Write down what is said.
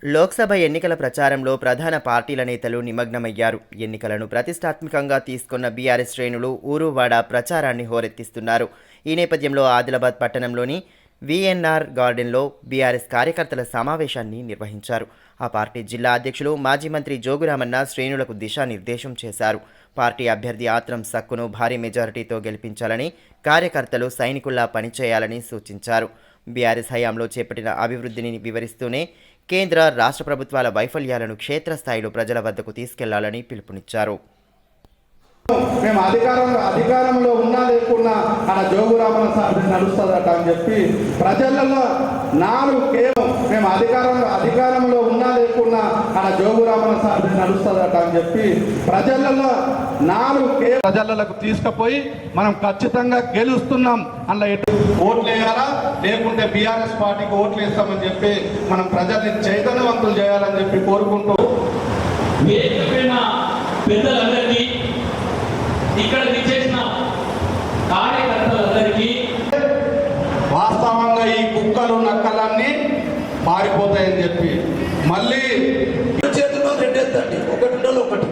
లోక్సభ ఎన్నికల ప్రచారంలో ప్రధాన పార్టీల నేతలు నిమగ్నమయ్యారు. ఎన్నికలను ప్రతిష్టాత్మకంగా తీసుకున్న బీఆర్ఎస్ శ్రేణులు ఊరువాడ ప్రచారాన్ని హోరెత్తిస్తున్నారు. ఈ నేపథ్యంలో ఆదిలాబాద్ పట్టణంలోని వీఎన్ఆర్ గార్డెన్లో బీఆర్ఎస్ కార్యకర్తల సమావేశాన్ని నిర్వహించారు. ఆ పార్టీ జిల్లా అధ్యక్షులు మాజీ మంత్రి జోగురామన్న శ్రేణులకు దిశానిర్దేశం చేశారు. పార్టీ అభ్యర్థి ఆత్రం సక్కును భారీ మెజారిటీతో గెలిపించాలని, కార్యకర్తలు సైనికుల్లా పనిచేయాలని సూచించారు. బీఆర్ఎస్ హయాంలో చేపట్టిన అభివృద్ధిని వివరిస్తూనే కేంద్ర, రాష్ట్ర ప్రభుత్వాల వైఫల్యాలను క్షేత్రస్థాయిలో ప్రజల వద్దకు తీసుకెళ్లాలని పిలుపునిచ్చారు. మేము అధికారంలో ఉన్నా లేకున్నా మన జోగురామన్న సార్ నడుస్తుందట అని చెప్పి ప్రజలలో కేవలం మేము అధికారంలో ఉన్నా లేకున్నా మన జోగురామన్న సార్ నడుస్తుందట అని చెప్పి ప్రజలలో ప్రజలకు తీసుకుపోయి మనం ఖచ్చితంగా గెలుస్తున్నాం. అందులో ఓట్లు వేయాలా లేకుంటే బీఆర్ఎస్ పార్టీకి ఓట్లు వేస్తామని చెప్పి మనం ప్రజల్ని చైతన్యవంతులు చేయాలని చెప్పి కోరుకుంటూ పెద్దలందరికీ ఇక్కడ విచ్చేసిన కార్యకర్తలందరికీ వాస్తవంగా ఈ కుక్కలు నక్కలన్నీ పారిపోతాయని చెప్పి మళ్ళీ చేతుల్లో రెండేద్దండి, ఒకటి ఒకటి.